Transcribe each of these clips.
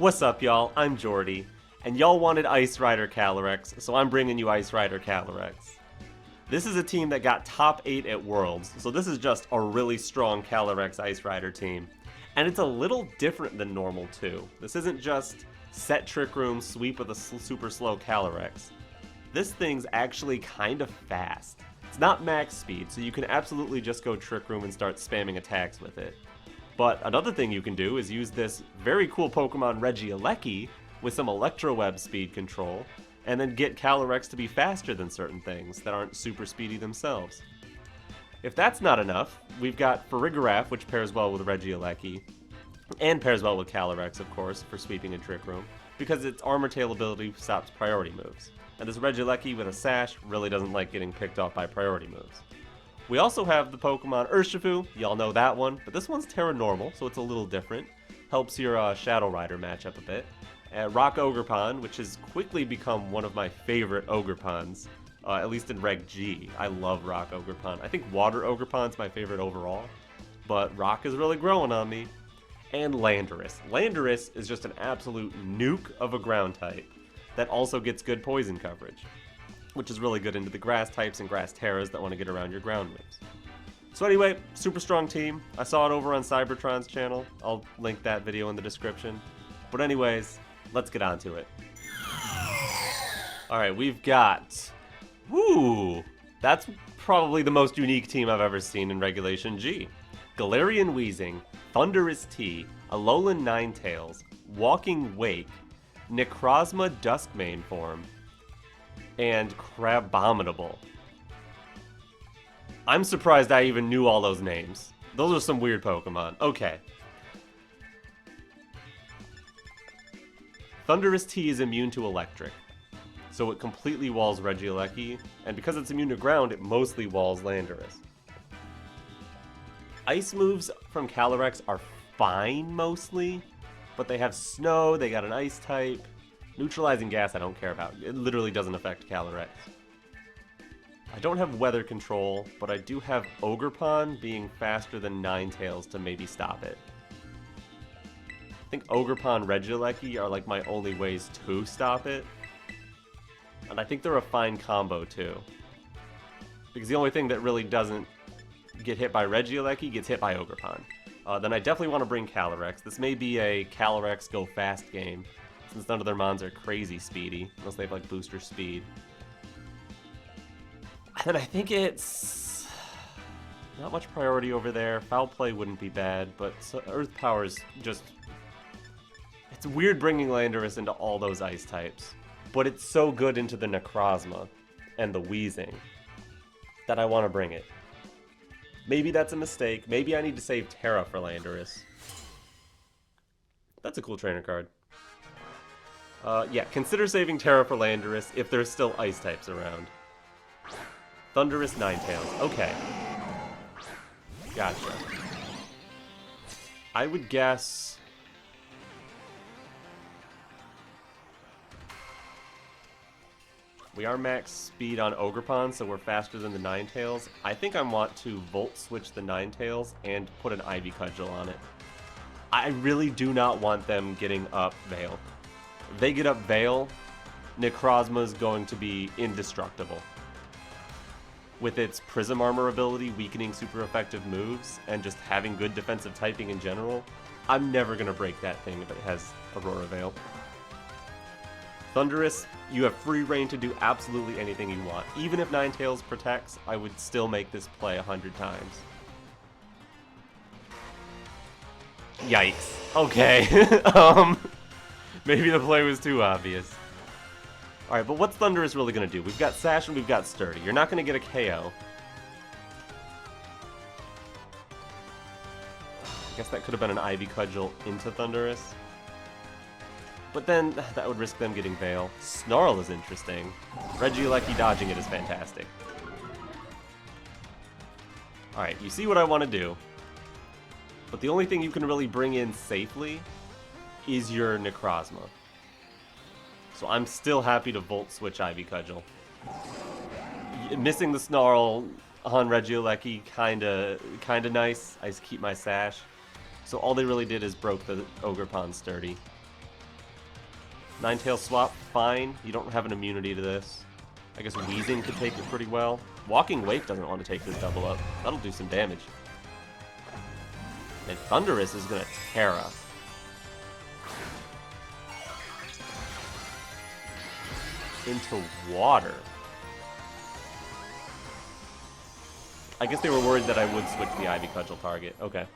What's up, y'all? I'm Jordy, and y'all wanted Ice Rider CALYREX, so I'm bringing you Ice Rider CALYREX. This is a team that got top 8 at Worlds, so this is just a really strong CALYREX Ice Rider team. And it's a little different than normal, too. This isn't just set Trick Room, sweep with a super slow CALYREX. This thing's actually kind of fast. It's not max speed, so you can absolutely just go Trick Room and start spamming attacks with it. But another thing you can do is use this very cool Pokemon Regieleki with some Electroweb speed control, and then get CALYREX to be faster than certain things that aren't super speedy themselves. If that's not enough, we've got Farigiraf, which pairs well with Regieleki, and pairs well with CALYREX, of course, for sweeping and Trick Room, because its Armor Tail ability stops priority moves. And this Regieleki with a Sash really doesn't like getting picked off by priority moves. We also have the Pokemon Urshifu, y'all know that one, but this one's Tera normal, so it's a little different. Helps your Shadow Rider matchup a bit. Rock Ogerpon, which has quickly become one of my favorite Ogerpons, at least in Reg G. I love Rock Ogerpon. I think Water Ogerpon's my favorite overall, but Rock is really growing on me. And Landorus. Landorus is just an absolute nuke of a ground type that also gets good poison coverage, which is really good into the grass types and grass Teras that want to get around your ground moves. So anyway, super strong team. I saw it over on Cybertron's channel. I'll link that video in the description. But anyways, let's get on to it. Alright, we've got... Woo! That's probably the most unique team I've ever seen in Regulation G. Galarian Weezing, Thundurus T, Alolan Ninetales, Walking Wake, Necrozma Duskmane form, and Crabominable. I'm surprised I even knew all those names. Those are some weird Pokemon. Okay. Thundurus T is immune to electric, so it completely walls Regieleki, and because it's immune to ground, it mostly walls Landorus. Ice moves from CALYREX are fine mostly, but they have Snow, they got an Ice type. Neutralizing Gas I don't care about. It literally doesn't affect CALYREX. I don't have Weather Control, but I do have Ogerpon being faster than Ninetales to maybe stop it. I think Ogerpon Regieleki are like my only ways to stop it. And I think they're a fine combo too. Because the only thing that really doesn't get hit by Regieleki gets hit by Ogerpon. Then I definitely want to bring CALYREX. This may be a CALYREX go fast game, since none of their mons are crazy speedy, unless they have like booster speed. And I think it's not much priority over there. Foul Play wouldn't be bad, but Earth Power's just... It's weird bringing Landorus into all those ice types, but it's so good into the Necrozma and the Weezing that I want to bring it. Maybe that's a mistake. Maybe I need to save Tera for Landorus. That's a cool trainer card. Yeah, consider saving Tera for Landorus if there's still ice types around. Thundurus Ninetales. Okay. Gotcha. I would guess... We are max speed on Ogerpon, so we're faster than the Ninetales. I think I want to Volt Switch the Ninetales and put an Ivy Cudgel on it. I really do not want them getting up Veil. If they get up Veil, Necrozma is going to be indestructible. With its Prism Armor ability, weakening super effective moves, and just having good defensive typing in general, I'm never going to break that thing if it has Aurora Veil. Thundurus, you have free reign to do absolutely anything you want. Even if Ninetales protects, I would still make this play 100 times. Yikes. Okay. Maybe the play was too obvious. Alright, but what's Thundurus really going to do? We've got Sash and we've got Sturdy. You're not going to get a KO. I guess that could have been an Ivy Cudgel into Thundurus. But then, that would risk them getting Veil. Snarl is interesting. Regieleki dodging it is fantastic. Alright, you see what I want to do. But the only thing you can really bring in safely is your Necrozma. So I'm still happy to Volt Switch Ivy Cudgel. Missing the Snarl on Regieleki kinda nice. I just keep my Sash. So all they really did is broke the Ogerpon Sturdy. Ninetales swap, fine. You don't have an immunity to this. I guess Wheezing could take it pretty well. Walking Wake doesn't want to take this double up. That'll do some damage. And Thunderous is going to Tera. Into water. I guess they were worried that I would switch the Ivy Cudgel target. Okay.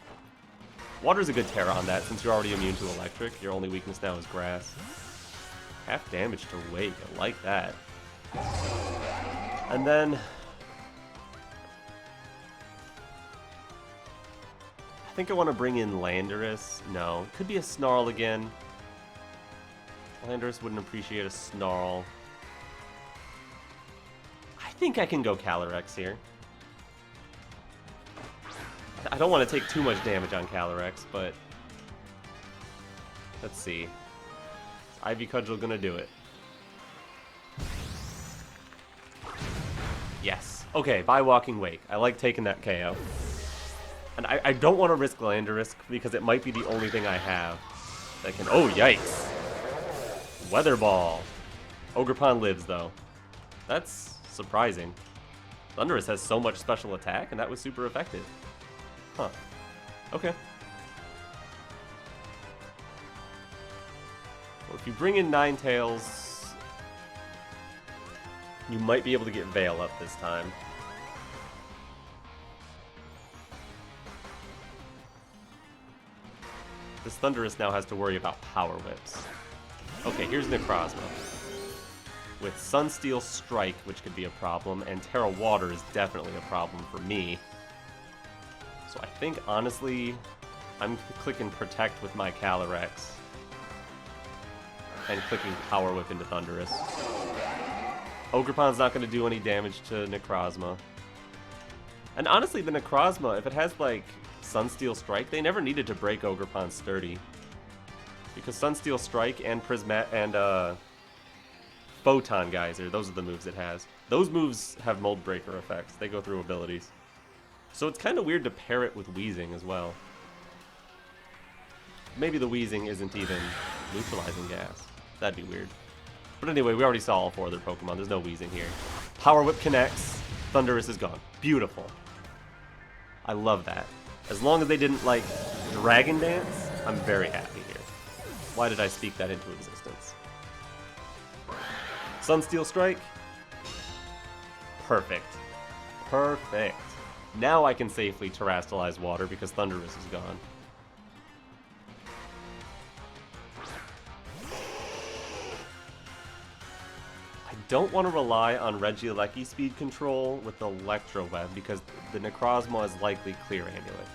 Water's a good Tera on that, since you're already immune to electric. Your only weakness now is grass. Half damage to Wake. I like that. And then... I think I want to bring in Landorus. No. It could be a Snarl again. Landorus wouldn't appreciate a Snarl. I think I can go CALYREX here. I don't want to take too much damage on CALYREX, but... let's see. Is Ivy Cudgel gonna do it? Yes. Okay, by Walking Wake. I like taking that KO. And I don't want to risk Landorus because it might be the only thing I have that can... oh, yikes. Weather Ball. Ogerpon lives, though. That's surprising. Thunderous has so much special attack, and that was super effective. Huh. Okay. Well, if you bring in Ninetales, you might be able to get Veil up this time. This Thunderous now has to worry about Power Whips. Okay, here's Necrozma. With Sunsteel Strike, which could be a problem, and Tera Water is definitely a problem for me. So I think, honestly, I'm clicking Protect with my CALYREX. And clicking Power Whip into Thunderous. Ogerpon's not going to do any damage to Necrozma. And honestly, the Necrozma, if it has, like, Sunsteel Strike, they never needed to break Ogerpon Sturdy. Because Sunsteel Strike and Photon Geyser, those are the moves it has. Those moves have Mold Breaker effects. They go through abilities. So it's kind of weird to pair it with Wheezing as well. Maybe the Wheezing isn't even neutralizing gas. That'd be weird. But anyway, we already saw all four of their Pokemon. There's no Wheezing here. Power Whip connects. Thunderous is gone. Beautiful. I love that. As long as they didn't, like, Dragon Dance, I'm very happy here. Why did I speak that into existence? Sunsteel Strike. Perfect. Perfect. Now I can safely Terrastalize water because Thunderous is gone. I don't want to rely on Regieleki speed control with the Electroweb because the Necrozma is likely Clear Amulet.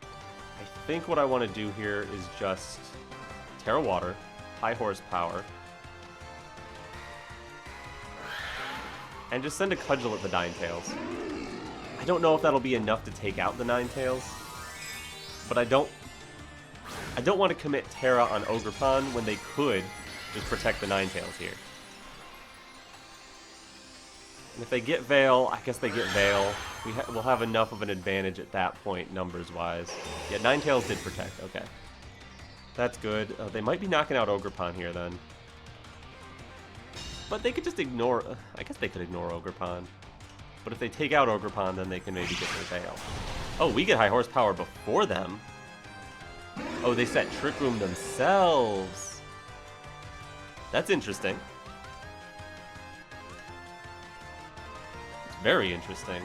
I think what I want to do here is just Tera Water, high horsepower, and just send a Cudgel at the Ninetales. I don't know if that'll be enough to take out the Ninetales, but I don't want to commit Tera on Ogerpon when they could just protect the Ninetales here. And if they get Veil, I guess they get Veil. We'll have enough of an advantage at that point, numbers-wise. Yeah, Ninetales did protect, okay. That's good. They might be knocking out Ogerpon here, then. But they could just ignore... I guess they could ignore Ogerpon. But if they take out Ogerpon, then they can maybe get their Veil. Oh, we get high horsepower before them. Oh, they set Trick Room themselves. That's interesting. It's very interesting.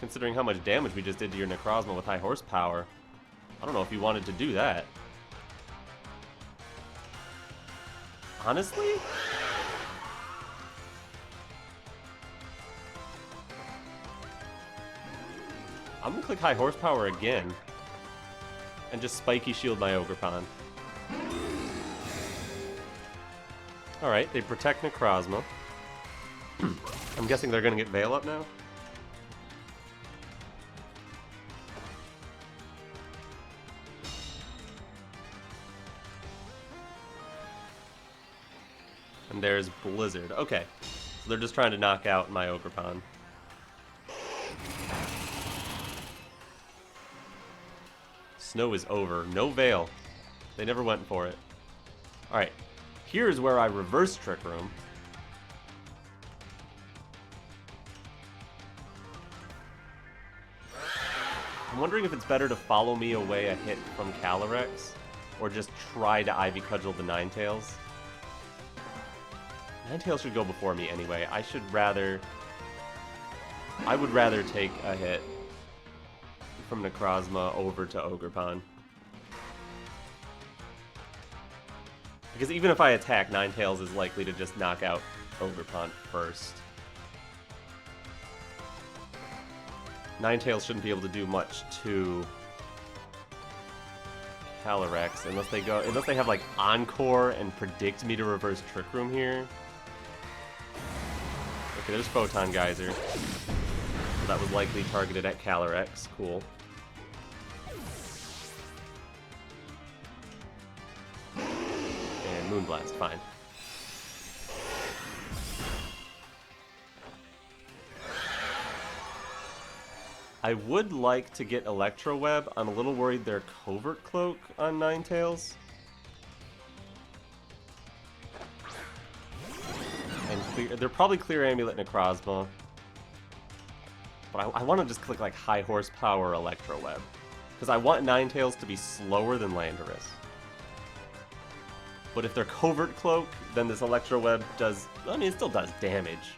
Considering how much damage we just did to your Necrozma with high horsepower. I don't know if you wanted to do that. Honestly? I'm gonna click high horsepower again. And just Spiky Shield my Ogerpon. Alright, they protect Necrozma. I'm guessing they're gonna get Veil up now? And there's Blizzard. Okay, so they're just trying to knock out my Ogerpon. Snow is over. No Veil. They never went for it. Alright, here's where I reverse Trick Room. I'm wondering if it's better to follow me away a hit from CALYREX, or just try to Ivy Cudgel the Ninetales. Ninetales should go before me anyway. I would rather take a hit from Necrozma over to Ogerpon. Because even if I attack, Ninetales is likely to just knock out Ogerpon first. Ninetales shouldn't be able to do much to CALYREX unless they have like Encore and predict me to reverse Trick Room here. Okay, there's Photon Geyser. So that was likely targeted at CALYREX. Cool. And Moonblast, fine. I would like to get Electroweb. I'm a little worried they're Covert Cloak on Ninetales. And they're probably Clear Amulet Necrozma. But I want to just click like high horsepower Electroweb. Because I want Ninetales to be slower than Landorus. But if they're Covert Cloak, then this Electroweb does... I mean, it still does damage.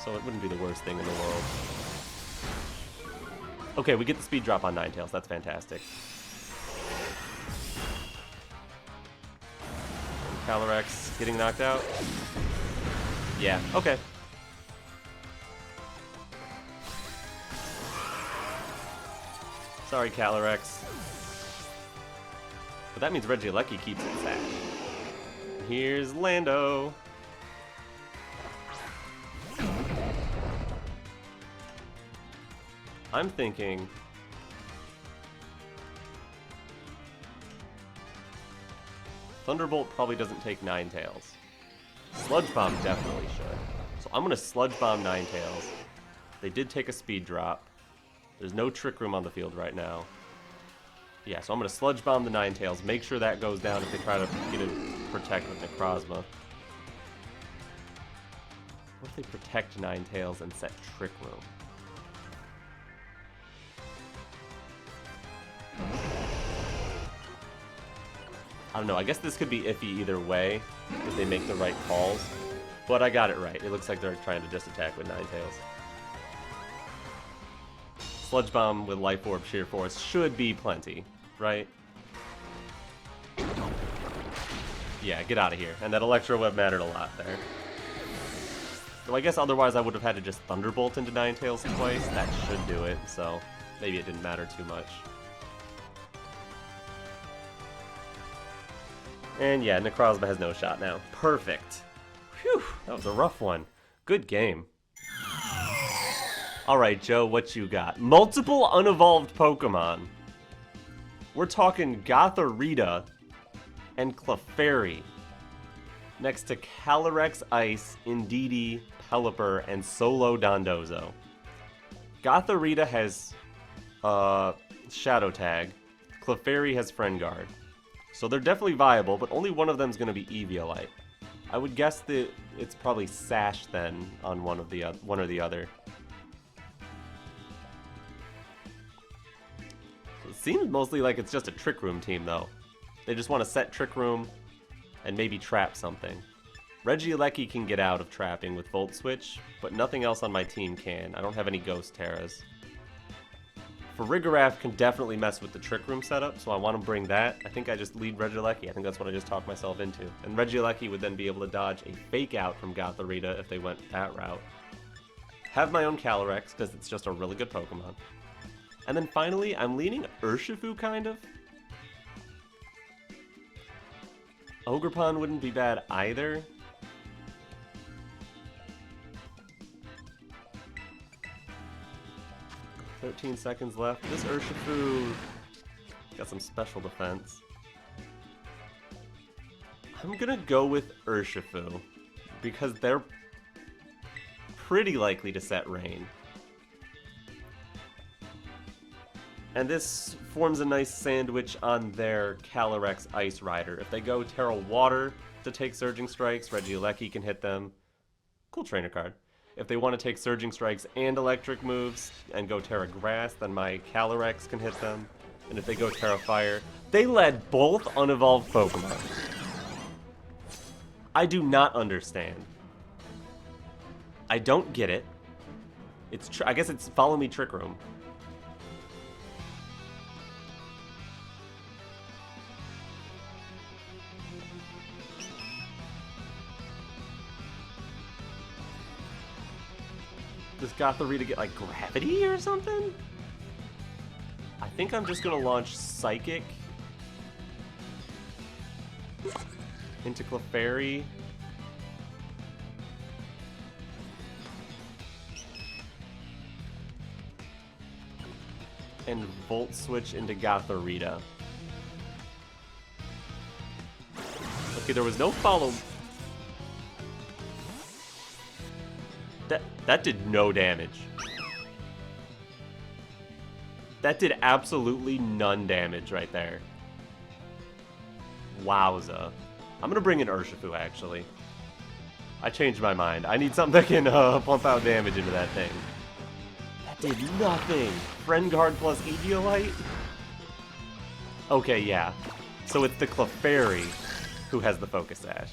So it wouldn't be the worst thing in the world. Okay, we get the speed drop on Ninetales. That's fantastic. And CALYREX getting knocked out. Yeah, okay. Sorry, CALYREX. But that means Regieleki keeps it Sash. Here's Lando. I'm thinking... Thunderbolt probably doesn't take Ninetales. Sludge Bomb definitely should. So I'm going to Sludge Bomb Ninetales. They did take a speed drop. There's no Trick Room on the field right now. Yeah, so I'm going to Sludge Bomb the Ninetales. Make sure that goes down if they try to get a Protect with Necrozma. What if they Protect Ninetales and set Trick Room? I don't know, I guess this could be iffy either way if they make the right calls. But I got it right. It looks like they're trying to just attack with Ninetales. Sludge Bomb with Life Orb Sheer Force should be plenty, right? Yeah, get out of here. And that Electroweb mattered a lot there. So I guess otherwise I would have had to just Thunderbolt into Ninetales twice. That should do it, so maybe it didn't matter too much. And yeah, Necrozma has no shot now. Perfect. Whew, that was a rough one. Good game. Alright, Joe, what you got? Multiple unevolved Pokemon. We're talking Gothorita and Clefairy. Next to CALYREX Ice, Indeedee, Pelipper, and Solo Dondozo. Gothorita has Shadow Tag. Clefairy has Friend Guard. So they're definitely viable, but only one of them is going to be Eviolite. I would guess that it's probably Sash then on one or the other. So it seems mostly like it's just a Trick Room team though. They just want to set Trick Room and maybe trap something. Regieleki can get out of trapping with Volt Switch, but nothing else on my team can. I don't have any Ghost Teras. Farigiraf can definitely mess with the Trick Room setup, so I want to bring that. I think I just lead Regieleki. I think that's what I just talked myself into. And Regieleki would then be able to dodge a Fake Out from Gothorita if they went that route. Have my own CALYREX, because it's just a really good Pokemon. And then finally, I'm leaning Urshifu, kind of. Ogerpon wouldn't be bad either. $13 seconds left. This Urshifu got some special defense. I'm gonna go with Urshifu because they're pretty likely to set Rain. And this forms a nice sandwich on their CALYREX Ice Rider. If they go Tera Water to take Surging Strikes, Regieleki can hit them. Cool trainer card. If they want to take Surging Strikes and Electric moves and go Tera Grass, then my CALYREX can hit them. And if they go Tera Fire, they led both unevolved Pokemon. I do not understand. I don't get it. I guess it's Follow Me Trick Room. Does Gothorita get, like, gravity or something? I think I'm just gonna launch Psychic into Clefairy. And Volt Switch into Gothorita. Okay, there was no follow. That did no damage. That did absolutely none damage right there. Wowza. I'm gonna bring in Urshifu, actually. I changed my mind. I need something that can pump out damage into that thing. That did nothing. Friend Guard plus Eviolite? Okay, yeah. So it's the Clefairy who has the Focus Sash.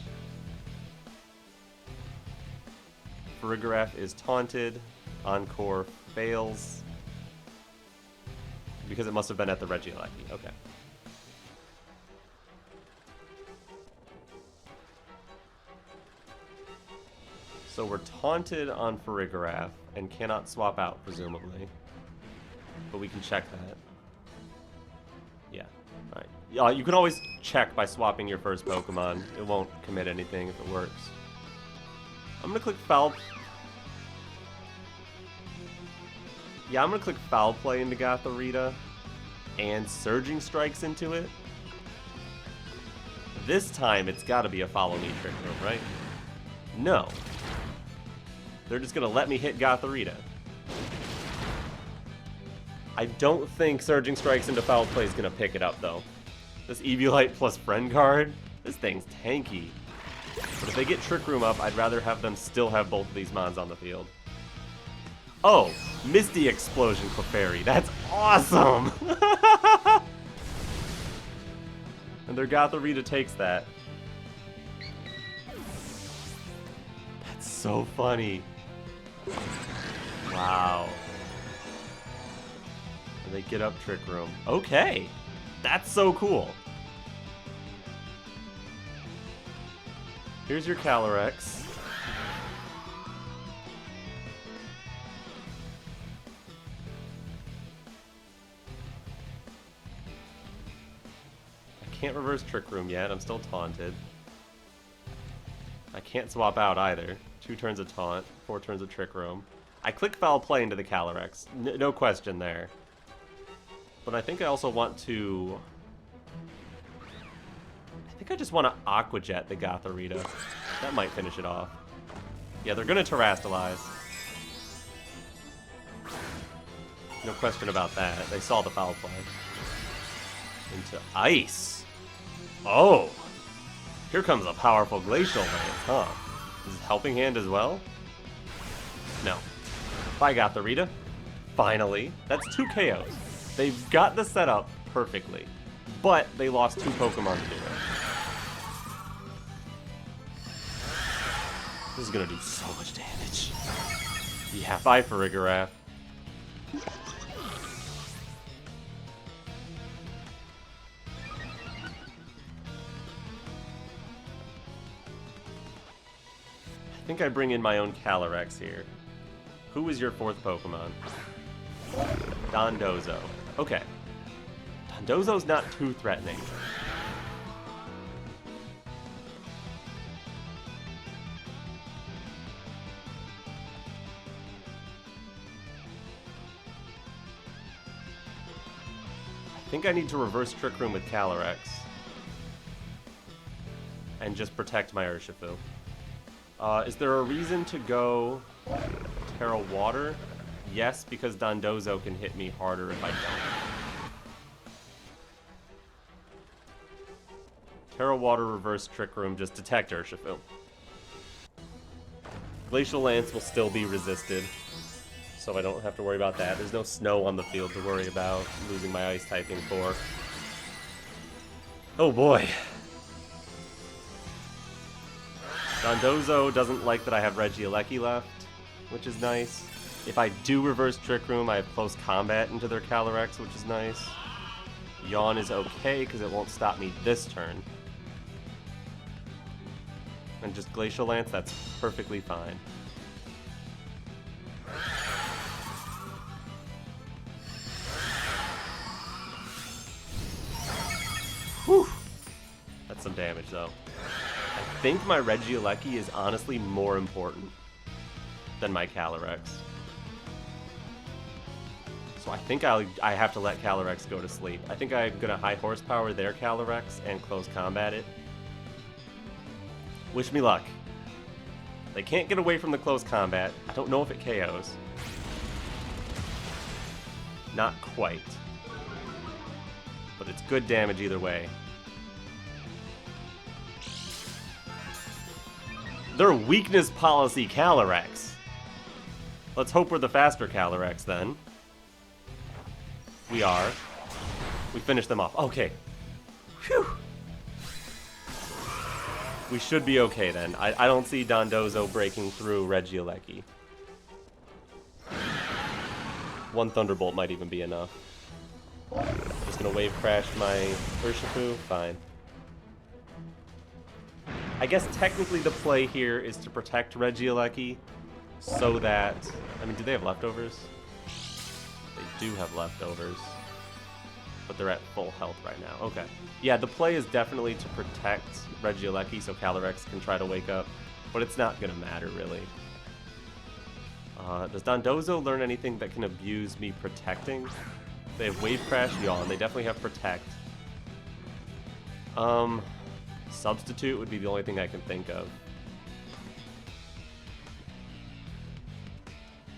Farigiraf is taunted. Encore fails. Because it must have been at the Regieleki. Okay. So we're taunted on Farigiraf and cannot swap out, presumably. But we can check that. Yeah. Alright. You can always check by swapping your first Pokemon. It won't commit anything if it works. I'm gonna click Foul. Yeah, I'm gonna click Foul Play into Gothorita and Surging Strikes into it. This time it's gotta be a Follow Me Trick Room, right? No. They're just gonna let me hit Gothorita. I don't think Surging Strikes into Foul Play is gonna pick it up, though. This Eviolite plus Friend Guard, this thing's tanky. But if they get Trick Room up, I'd rather have them still have both of these mons on the field. Oh, Misty Explosion Clefairy. That's awesome! And their Gothorita takes that. That's so funny. Wow. And they get up Trick Room. Okay. That's so cool. Here's your CALYREX. I can't reverse Trick Room yet. I'm still taunted. I can't swap out either. 2 turns of taunt, 4 turns of Trick Room. I click Foul Play into the CALYREX. No question there. But I think I also want to... I think I just want to Aqua Jet the Gothorita. That might finish it off. Yeah, they're going to Terrastalize. No question about that. They saw the Foul Play. Into Ice. Oh! Here comes a powerful Glacial Lance, huh? Is it Helping Hand as well? No. Bye, Gothorita. Finally. That's 2 KOs. They've got the setup perfectly. But they lost 2 Pokemon to do it. This is gonna do so much damage. Yeah, bye, Farigiraf. I think I bring in my own CALYREX here. Who is your 4th Pokemon? Dondozo. Okay. Dondozo's not too threatening. I think I need to reverse Trick Room with CALYREX. And just protect my Urshifu. Is there a reason to go Tera Water? Yes, because Dondozo can hit me harder if I don't. Tera Water, reverse Trick Room, just detect Urshifu. Glacial Lance will still be resisted, so I don't have to worry about that. There's no snow on the field to worry about losing my ice typing for. Oh boy. Dondozo doesn't like that I have Regieleki left, which is nice. If I do reverse Trick Room, I have close combat into their CALYREX, which is nice. Yawn is okay, because it won't stop me this turn. And just Glacial Lance, that's perfectly fine. Whew! That's some damage, though. I think my Regieleki is honestly more important than my CALYREX. So I think I have to let CALYREX go to sleep. I think I'm going to high horsepower their CALYREX and close combat it. Wish me luck. They can't get away from the close combat. I don't know if it KOs. Not quite. But it's good damage either way. Their weakness policy CALYREX. Let's hope we're the faster CALYREX then. We are. We finished them off. Okay. Phew. We should be okay then. I don't see Dondozo breaking through Regieleki. One Thunderbolt might even be enough. Just gonna wave crash my Urshifu. Fine. I guess technically the play here is to protect Regieleki so that... I mean, do they have leftovers? They do have leftovers. But they're at full health right now. Okay. Yeah, the play is definitely to protect Regieleki so CALYREX can try to wake up. But it's not going to matter, really. Does Dondozo learn anything that can abuse me protecting? They have Wave Crash, Yawn. They definitely have Protect. Substitute would be the only thing I can think of.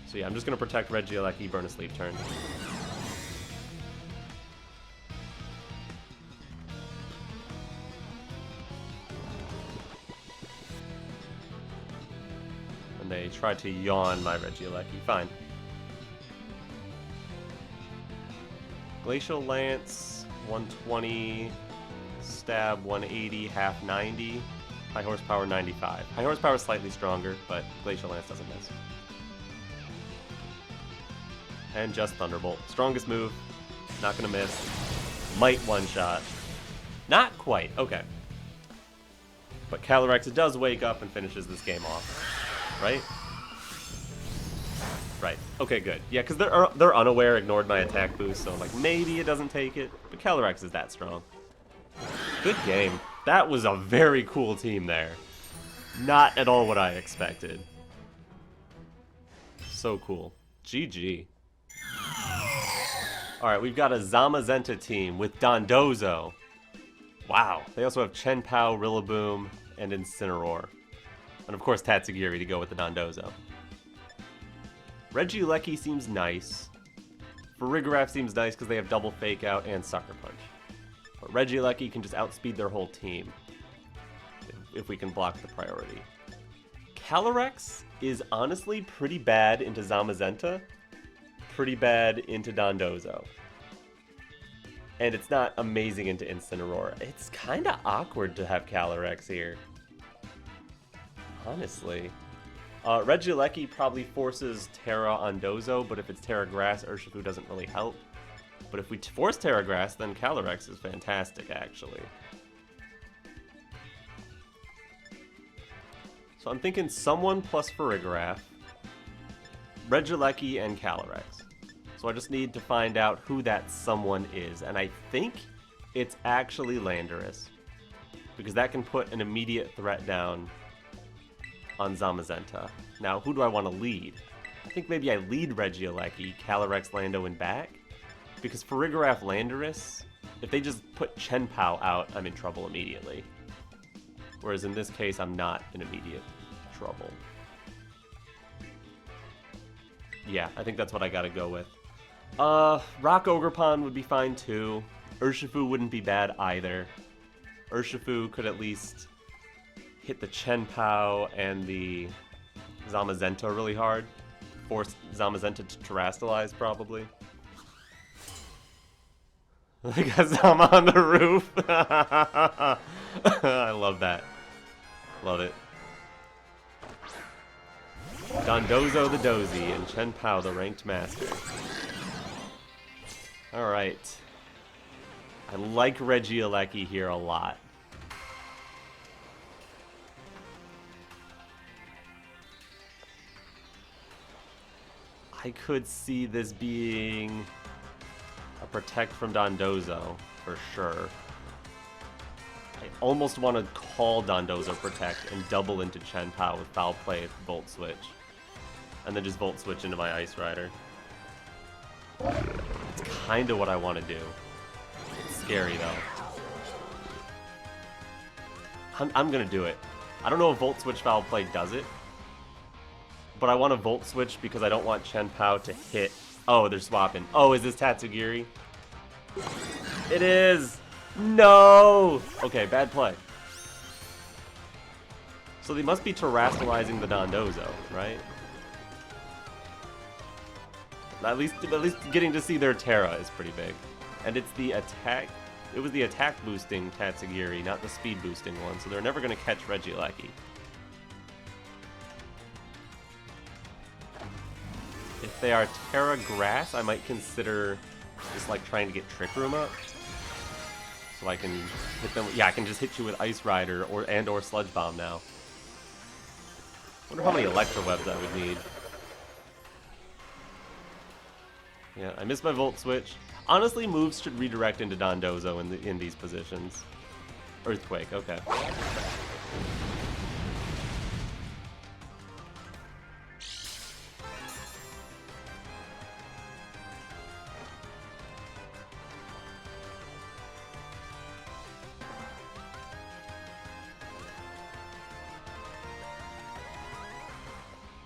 So yeah, I'm just going to protect Regieleki, burn a sleep turn. And they try to yawn my Regieleki. Fine. Glacial Lance, 120, Stab, 180, half 90, high horsepower, 95. High horsepower is slightly stronger, but Glacial Lance doesn't miss. And just Thunderbolt. Strongest move, not gonna miss. Might one-shot. Not quite, okay. But CALYREX does wake up and finishes this game off, right? Right. Okay, good. Yeah, because they're unaware, ignored my attack boost, so I'm like, maybe it doesn't take it. But CALYREX is that strong. Good game. That was a very cool team there. Not at all what I expected. So cool. GG. Alright, we've got a Zamazenta team with Dondozo. Wow. They also have Chien-Pao, Rillaboom, and Incineroar. And of course Tatsugiri to go with the Dondozo. Regieleki seems nice. Farigiraf seems nice because they have double fake out and Sucker Punch. But Regieleki can just outspeed their whole team if we can block the priority. CALYREX is honestly pretty bad into Zamazenta, pretty bad into Dondozo. And it's not amazing into Incineroar. It's kind of awkward to have CALYREX here. Honestly. Regieleki probably forces Tera on Dozo, but if it's Tera Grass, Urshifu doesn't really help. But if we force Tera Grass, then CALYREX is fantastic, actually. So I'm thinking someone plus Farigiraf, Regieleki, and CALYREX. So I just need to find out who that someone is, and I think it's actually Landorus, because that can put an immediate threat down on Zamazenta. Now, who do I want to lead? I think maybe I lead Regieleki, CALYREX, Lando, and back, because Farigiraf, Landorus, if they just put Chien-Pao out, I'm in trouble immediately. Whereas in this case, I'm not in immediate trouble. Yeah, I think that's what I gotta go with. Rock Ogerpon would be fine too. Urshifu wouldn't be bad either. Urshifu could at least hit the Chien-Pao and the Zamazenta really hard. Force Zamazenta to terastalize, probably. They got Zama on the roof. I love that. Love it. Dondozo the Dozy and Chien-Pao the Ranked Master. Alright. I like Regieleki here a lot. I could see this being a Protect from Dondozo, for sure. I almost want to call Dondozo Protect and double into Chien-Pao with Foul Play at Volt Switch. And then just Volt Switch into my Ice Rider. It's kind of what I want to do. It's scary, though. I'm going to do it. I don't know if Volt Switch Foul Play does it. But I want to Volt Switch because I don't want Chien-Pao to hit. Oh, they're swapping. Oh, is this Tatsugiri? It is! No! Okay, bad play. So they must be terastalizing the Dondozo, right? At least getting to see their Tera is pretty big. And it's the attack... It was the attack boosting Tatsugiri, not the speed boosting one, so they're never going to catch Regieleki. If they are Tera Grass, I might consider just like trying to get Trick Room up. So I can hit them. Yeah, I can just hit you with Ice Rider or Sludge Bomb now. Wonder how many Electrowebs I would need. Yeah, I missed my Volt Switch. Honestly, moves should redirect into Dondozo in these positions. Earthquake, okay.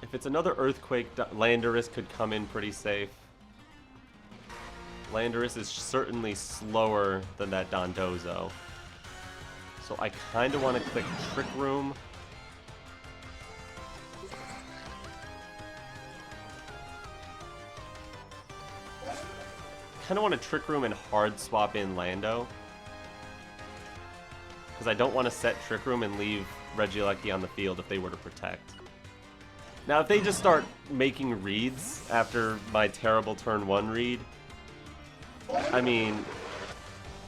If it's another Earthquake, Landorus could come in pretty safe. Landorus is certainly slower than that Dondozo. So I kind of want to click Trick Room. Kind of want to Trick Room and hard swap in Lando. Because I don't want to set Trick Room and leave Regieleki on the field if they were to Protect. Now, if they just start making reads after my terrible turn 1 read, I mean,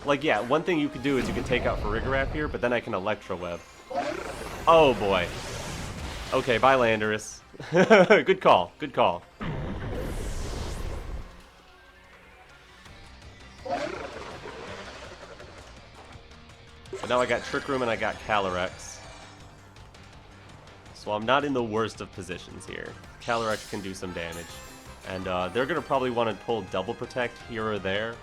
like, yeah, one thing you could do is you can take out Farigiraf here, but then I can Electroweb. Oh, boy. Okay, bye, Landorus. Good call, good call. But now I got Trick Room and I got CALYREX. So I'm not in the worst of positions here. CALYREX can do some damage. And they're going to probably want to pull Double Protect here or there.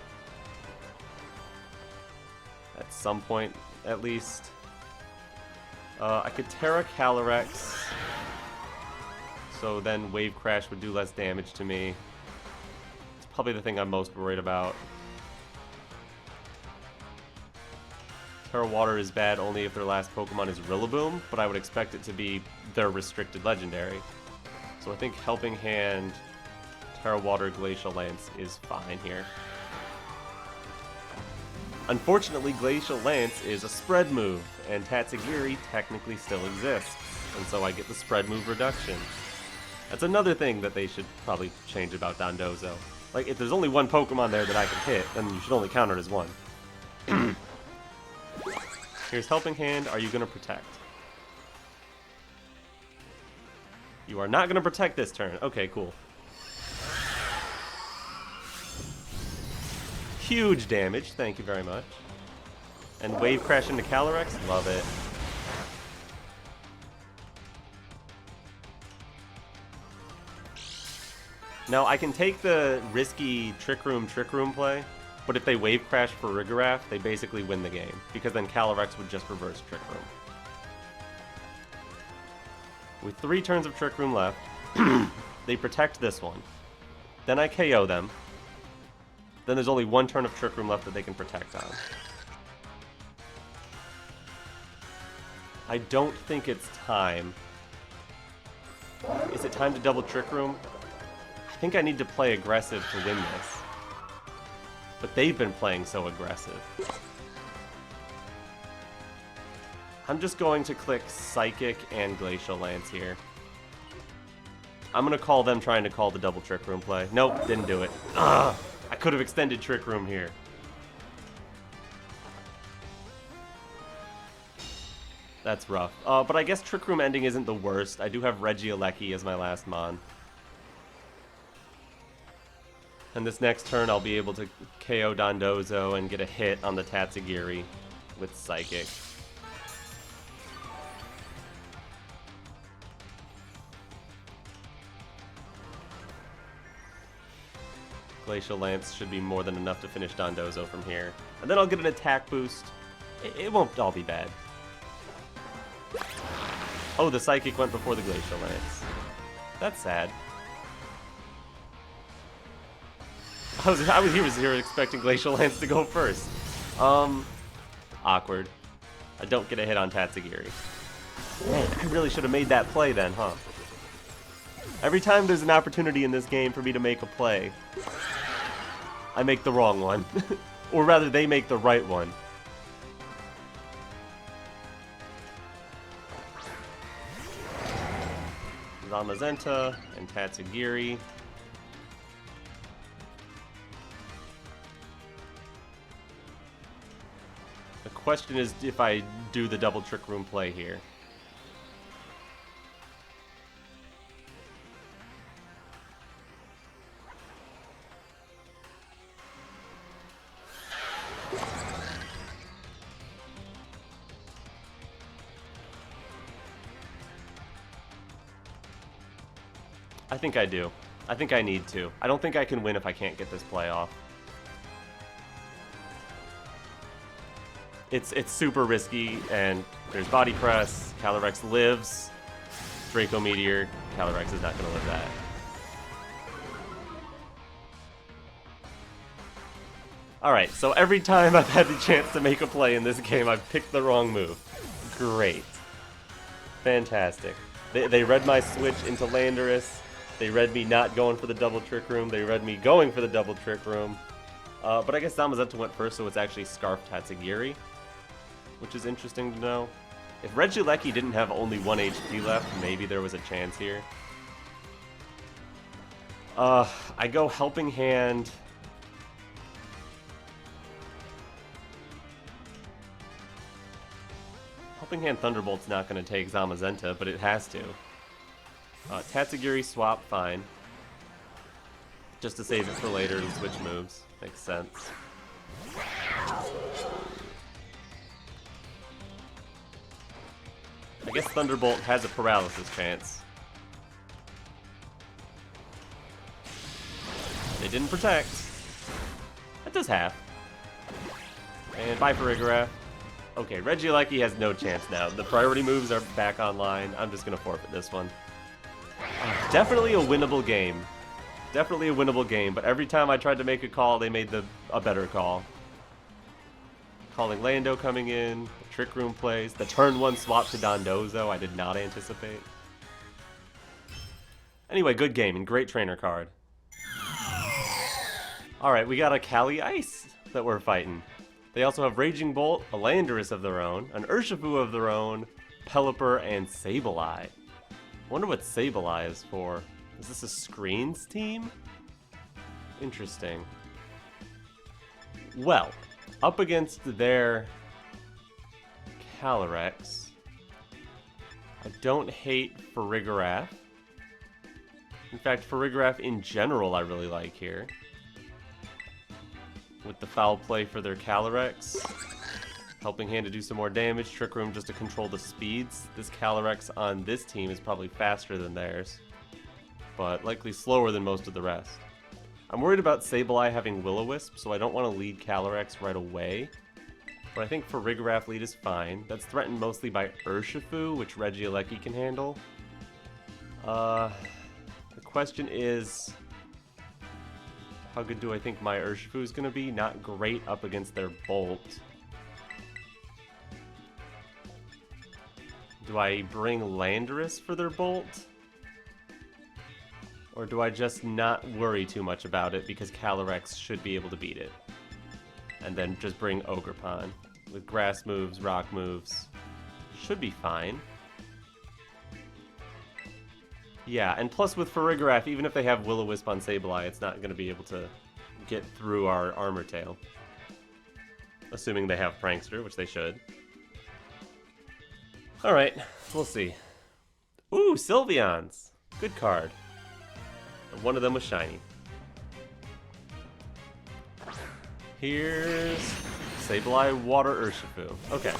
At some point, at least. I could Tera CALYREX. So then Wave Crash would do less damage to me. It's probably the thing I'm most worried about. Tera Water is bad only if their last Pokemon is Rillaboom, but I would expect it to be their restricted legendary. So I think Helping Hand, Tera Water, Glacial Lance is fine here. Unfortunately, Glacial Lance is a spread move, and Tatsugiri technically still exists, and so I get the spread move reduction. That's another thing that they should probably change about Dondozo. Like, if there's only one Pokemon there that I can hit, then you should only count it as one. Here's Helping Hand. Are you going to Protect? You are not going to Protect this turn. Okay, cool. Huge damage. Thank you very much. And Wave Crash into CALYREX. Love it. Now, I can take the risky Trick Room play. But if they Wave Crash for Farigiraf, they basically win the game, because then CALYREX would just reverse Trick Room. With 3 turns of Trick Room left, they Protect this one. Then I KO them. Then there's only 1 turn of Trick Room left that they can Protect on. I don't think it's time. Is it time to double Trick Room? I think I need to play aggressive to win this. But they've been playing so aggressive. I'm just going to click Psychic and Glacial Lance here. I'm going to call them trying to call the double Trick Room play. Nope, didn't do it. Ugh, I could have extended Trick Room here. That's rough. But I guess Trick Room ending isn't the worst. I do have Regieleki as my last mon. And this next turn I'll be able to KO Dondozo and get a hit on the Tatsugiri with Psychic. Glacial Lance should be more than enough to finish Dondozo from here. And then I'll get an attack boost. It won't all be bad. Oh, the Psychic went before the Glacial Lance. That's sad. I was here expecting Glacial Lance to go first. Awkward. I don't get a hit on Tatsugiri. Man, I really should have made that play then, huh? Every time there's an opportunity in this game for me to make a play, I make the wrong one. Or rather, they make the right one. Zamazenta and Tatsugiri. The question is if I do the double Trick Room play here. I think I do. I think I need to. I don't think I can win if I can't get this play off. It's super risky, and there's Body Press, CALYREX lives, Draco Meteor, CALYREX is not going to live that. Alright, so every time I've had the chance to make a play in this game, I've picked the wrong move. Great. Fantastic. They read my switch into Landorus. They read me not going for the double Trick Room. They read me going for the double Trick Room. But I guess Zamazenta went first, so it's actually Scarf Tatsugiri, which is interesting to know. If Regieleki didn't have only 1 HP left, maybe there was a chance here. I go Helping Hand. Helping Hand Thunderbolt's not going to take Zamazenta, but it has to. Tatsugiri swap, fine. Just to save it for later and switch moves. Makes sense. I guess Thunderbolt has a paralysis chance. They didn't protect. That does half. And bye Farigiraf. Okay, Regieleki has no chance now. The priority moves are back online. I'm just going to forfeit this one. Definitely a winnable game. Definitely a winnable game, but every time I tried to make a call, they made a better call. Calling Lando coming in, Trick Room plays, the turn 1 swap to Dondozo I did not anticipate. Anyway, good game and great trainer card. Alright, we got a Cali Ice that we're fighting. They also have Raging Bolt, a Landorus of their own, an Urshifu of their own, Pelipper, and Sableye. Wonder what Sableye is for. Is this a screens team? Interesting. Well, up against their CALYREX, I don't hate Farigiraf. In fact, Farigiraf in general I really like here. With the foul play for their CALYREX. Helping Hand to do some more damage, Trick Room just to control the speeds. This CALYREX on this team is probably faster than theirs, but likely slower than most of the rest. I'm worried about Sableye having Will-O-Wisp, so I don't want to lead CALYREX right away. But I think Farigiraf lead is fine. That's threatened mostly by Urshifu, which Regieleki can handle. The question is, how good do I think my Urshifu is going to be? Not great up against their Bolt. Do I bring Landorus for their Bolt? Or do I just not worry too much about it because CALYREX should be able to beat it? And then just bring Ogerpon with grass moves, rock moves. Should be fine. Yeah, and plus with Farigiraf, even if they have Will-O-Wisp on Sableye, it's not going to be able to get through our Armor Tail. Assuming they have Prankster, which they should. Alright, we'll see. Ooh, Sylveons! Good card. And one of them was shiny. Here's Sableye Water Urshifu. Okay.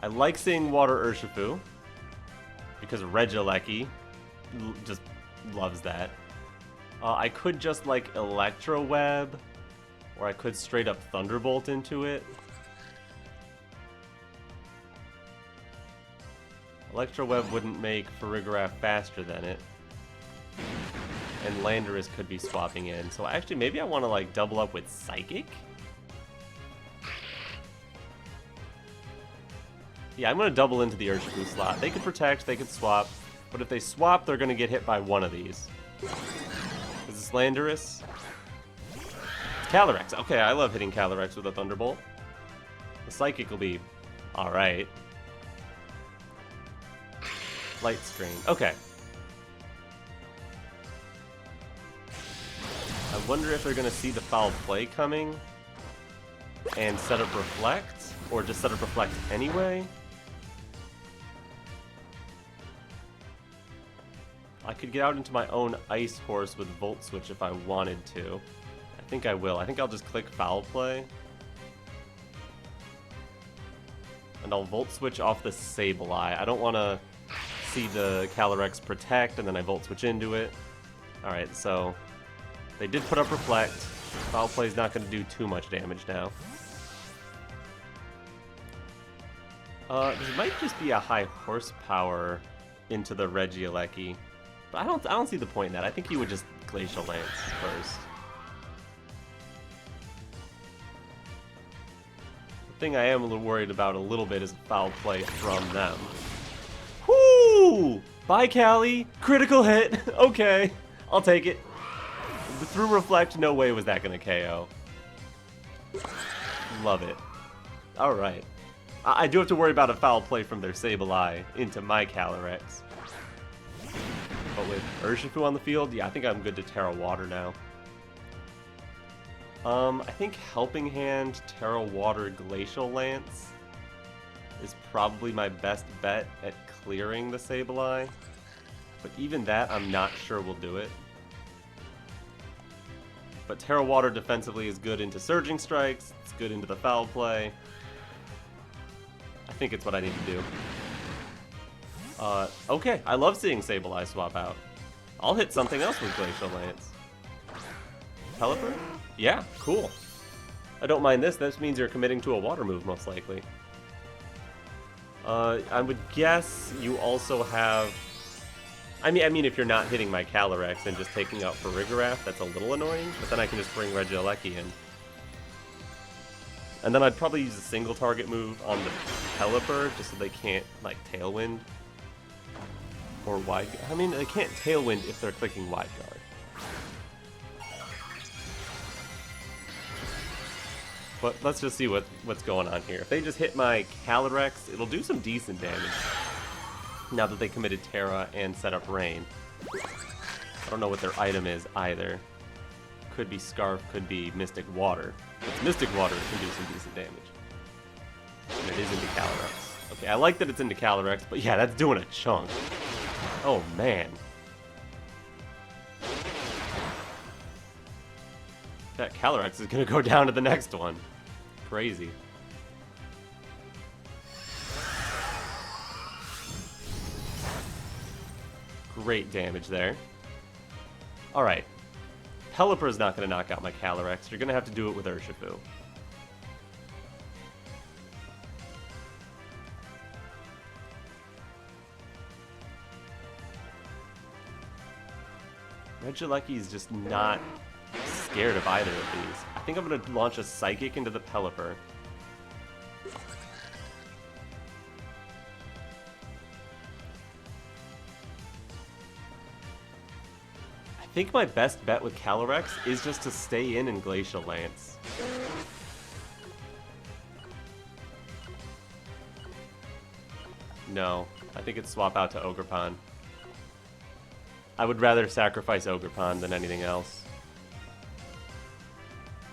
I like seeing Water Urshifu because Regieleki just loves that. I could just like Electroweb, or I could straight up Thunderbolt into it. Electroweb wouldn't make Farigiraf faster than it. And Landorus could be swapping in. So actually, maybe I want to like double up with Psychic? Yeah, I'm going to double into the Urshifu slot. They could protect, they could swap. But if they swap, they're going to get hit by one of these. Is this Landorus? It's CALYREX. Okay, I love hitting CALYREX with a Thunderbolt. The Psychic will be alright. Light Screen. Okay. I wonder if they're going to see the foul play coming and set up Reflect, or just set up Reflect anyway. I could get out into my own Ice Horse with Volt Switch if I wanted to. I think I will. I think I'll just click Foul Play. And I'll Volt Switch off the Sableye. I don't want to see the CALYREX protect and then I Volt Switch into it. Alright, so they did put up Reflect. Foul Play's not going to do too much damage now. This might just be a high horsepower into the Regieleki. But I don't see the point in that. I think he would just Glacial Lance first. The thing I am a little worried about a little bit is foul play from them. Whoo! Bye, Callie! Critical hit! Okay, I'll take it. Through Reflect, no way was that going to KO. Love it. Alright. I do have to worry about a foul play from their Sableye into my CALYREX. But with Urshifu on the field, yeah, I think I'm good to Tera Water now. I think Helping Hand, Tera Water, Glacial Lance is probably my best bet at clearing the Sableye. But even that, I'm not sure will do it. But Tera Water defensively is good into Surging Strikes, it's good into the foul play. I think it's what I need to do. Okay, I love seeing Sableye swap out. I'll hit something else with Glacial Lance. Pelipper? Yeah, cool. I don't mind this. This means you're committing to a water move, most likely. I would guess you also have... I mean, if you're not hitting my CALYREX and just taking out Farigiraf, that's a little annoying, but then I can just bring Regieleki in. And then I'd probably use a single target move on the Pelipper, just so they can't, like, Tailwind. Or Wide Guard. I mean, they can't Tailwind if they're clicking Wide Guard. But let's just see what's going on here. If they just hit my CALYREX, it'll do some decent damage. Now that they committed Tera and set up Rain. I don't know what their item is either. Could be Scarf, could be Mystic Water. If it's Mystic Water, it can do some decent damage. And it is into CALYREX. Okay, I like that it's into CALYREX, but yeah, that's doing a chunk. Oh, man. That CALYREX is going to go down to the next one. Crazy. Great damage there. Alright. Pelipper is not going to knock out my CALYREX. You're going to have to do it with Urshifu. Regieleki is just not scared of either of these. I think I'm going to launch a Psychic into the Pelipper. think my best bet with CALYREX is just to stay in Glacial Lance. No, I think it's swap out to Ogerpon. I would rather sacrifice Ogerpon than anything else.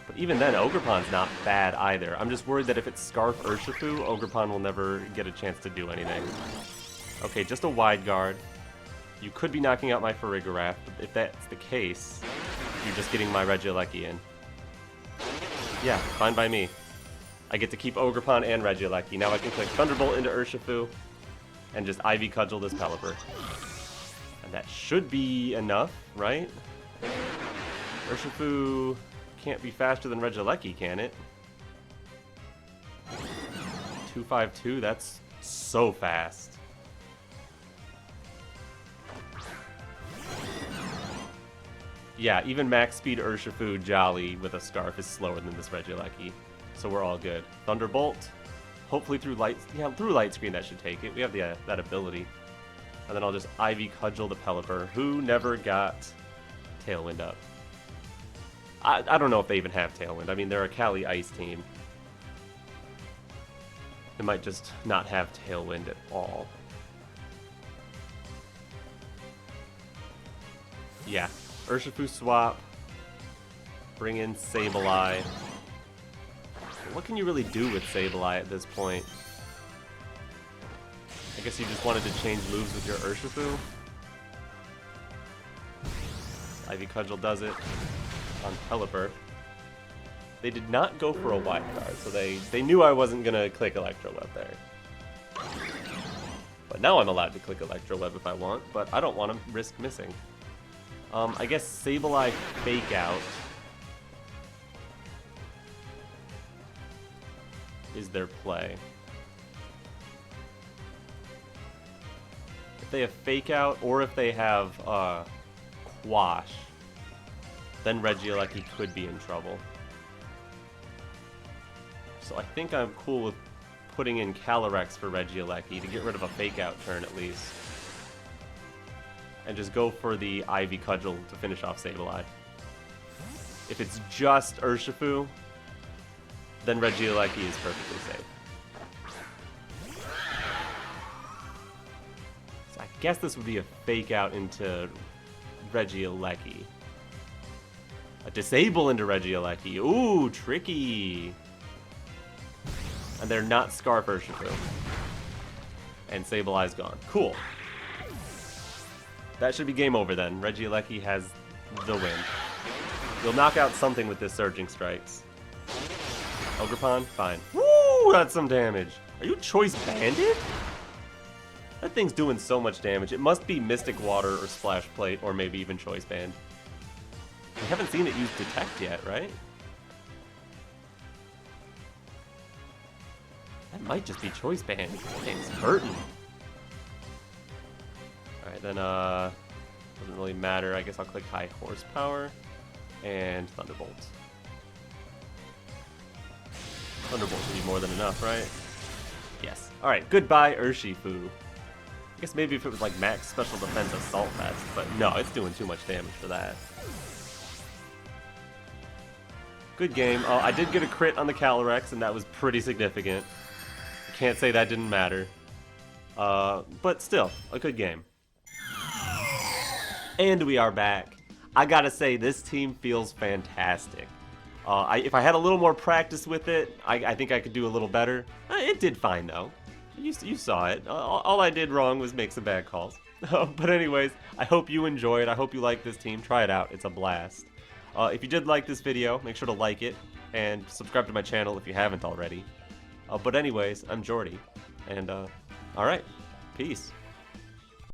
But even then, Ogerpon's not bad either. I'm just worried that if it's Scarf Urshifu, Ogerpon will never get a chance to do anything. Okay, just a wide guard. You could be knocking out my Farigiraf, but if that's the case, you're just getting my Regieleki in. Yeah, fine by me. I get to keep Ogerpon and Regieleki. Now I can click Thunderbolt into Urshifu and just Ivy Cudgel this Pelipper. And that should be enough, right? Urshifu can't be faster than Regieleki, can it? 252, that's so fast. Yeah, even max speed Urshifu Jolly with a Scarf is slower than this Regieleki, so we're all good. Thunderbolt, hopefully through light screen that should take it. We have that ability. And then I'll just Ivy Cudgel the Pelipper, who never got Tailwind up. I don't know if they even have Tailwind. I mean, they're a Cali Ice team. They might just not have Tailwind at all. Yeah. Urshifu swap. Bring in Sableye. What can you really do with Sableye at this point? I guess you just wanted to change moves with your Urshifu. Ivy Cudgel does it on Pelipper. They did not go for a wide guard, so they knew I wasn't gonna click Electroweb there. But now I'm allowed to click Electroweb if I want, but I don't want to risk missing. I guess Sableye Fake Out is their play. If they have Fake Out, or if they have Quash, then Regieleki could be in trouble. So I think I'm cool with putting in CALYREX for Regieleki to get rid of a Fake Out turn at least. And just go for the Ivy Cudgel to finish off Sableye. If it's just Urshifu, then Regieleki is perfectly safe. So I guess this would be a Fake Out into Regieleki. A Disable into Regieleki. Ooh, tricky. And they're not Scarf Urshifu. And Sableye's gone. Cool. That should be game over then. Regieleki has the win. You'll knock out something with this Surging Strikes. Ogerpon? Fine. Woo! That's some damage. Are you Choice Banded? That thing's doing so much damage. It must be Mystic Water or Splash Plate or maybe even Choice Band. We haven't seen it use Detect yet, right? That might just be Choice Band. That thing's hurting. Alright, then, doesn't really matter. I guess I'll click High Horsepower and Thunderbolt. Thunderbolt should be more than enough, right? Yes. Alright, goodbye, Urshifu. I guess maybe if it was like max special defense Assault Vest, but no, it's doing too much damage for that. Good game. I did get a crit on the CALYREX, and that was pretty significant. Can't say that didn't matter. But still, a good game. And we are back. I gotta say, this team feels fantastic. If I had a little more practice with it, I think I could do a little better. It did fine, though. You saw it. All I did wrong was make some bad calls. But anyways, I hope you enjoyed. I hope you like this team. Try it out. It's a blast. If you did like this video, make sure to like it and subscribe to my channel if you haven't already. But anyways, I'm Jordy, and alright, peace.